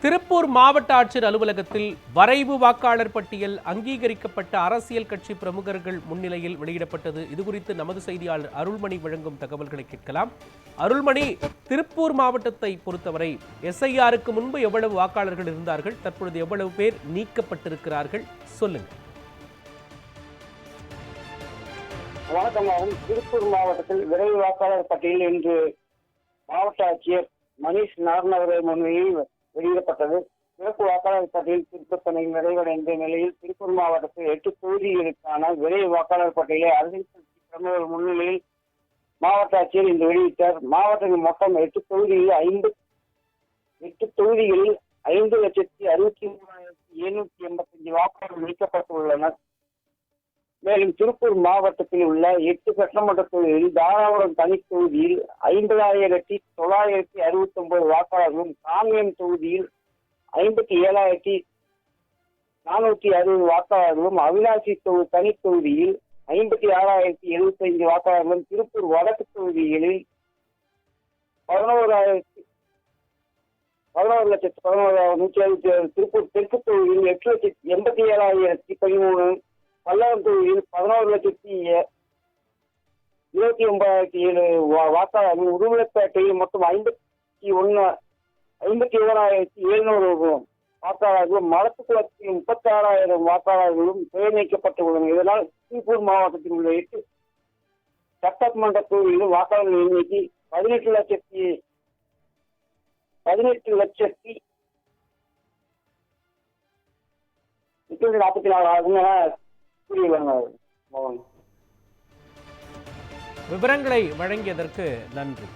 திருப்பூர் மாவட்ட ஆட்சியர் அலுவலகத்தில் வரைவு வாக்காளர் பட்டியல் அங்கீகரிக்கப்பட்ட அரசியல் கட்சி பிரமுகர்கள் முன்னிலையில் வெளியிடப்பட்டது. இதுகுறித்து நமது செய்தியாளர் அருள்மணி வழங்கும் தகவல்களை கேட்கலாம். அருள்மணி, திருப்பூர் மாவட்டத்தை பொறுத்தவரை எஸ்ஐஆருக்கு முன்பு எவ்வளவு வாக்காளர்கள் இருந்தார்கள், தற்பொழுது எவ்வளவு பேர் நீக்கப்பட்டிருக்கிறார்கள், சொல்லுங்க. வணக்கம். திருப்பூர் மாவட்டத்தில் விரைவு வாக்காளர் பட்டியல் இன்று மாவட்ட ஆட்சியர் மணிஷ் நாரணவரை முன்னிலையில் வெளியிடப்பட்டது. சிறப்பு வாக்காளர் பட்டியல் திருத்தப் பணி நிறைவடைந்த நிலையில் திருப்பூர் மாவட்டத்தில் 8 தொகுதிகளுக்கான விரைவு வாக்காளர் பட்டியலை அரசியல் கட்சி பிரமுகர்கள் முன்னிலையில் மாவட்ட ஆட்சியர் இன்று வெளியிட்டார். மாவட்டத்தில் மொத்தம் 8 தொகுதிகளில் 5,63,785 வாக்காளர்கள் நீக்கப்பட்டுள்ளனர். மேலும் திருப்பூர் மாவட்டத்தில் உள்ள 8 சட்டமன்ற தொகுதிகளில் தாராபுரம் தனி தொகுதியில் 50,969 வாக்காளர்களும், காங்கேயம் தொகுதியில் 57,460 வாக்காளர்களும், அவிநாசி தனி தொகுதியில் 56,075 வாக்காளர்களும், திருப்பூர் வடக்கு தொகுதிகளில் 11,11,157, திருப்பூர் தெற்கு தொகுதியில் 8,87,013, பல்லவன் தொகுதியில் 11,29,027 வாக்காளர்கள், உடுமலைப்பேட்டையில் மொத்தம் 51,700 வாக்காளர்களும், மலப்புக்குளத்தில் 36,000 வாக்காளர்களும் பெயர் நீக்கப்பட்டுள்ளனர். இதனால் திருப்பூர் மாவட்டத்தில் உள்ள 8 சட்டமன்ற தொகுதிகளில் வாக்காளர்கள் எண்ணிக்கை 18,844,000 ஆகும் என விவரங்களை வழங்கியதற்கு நன்றி.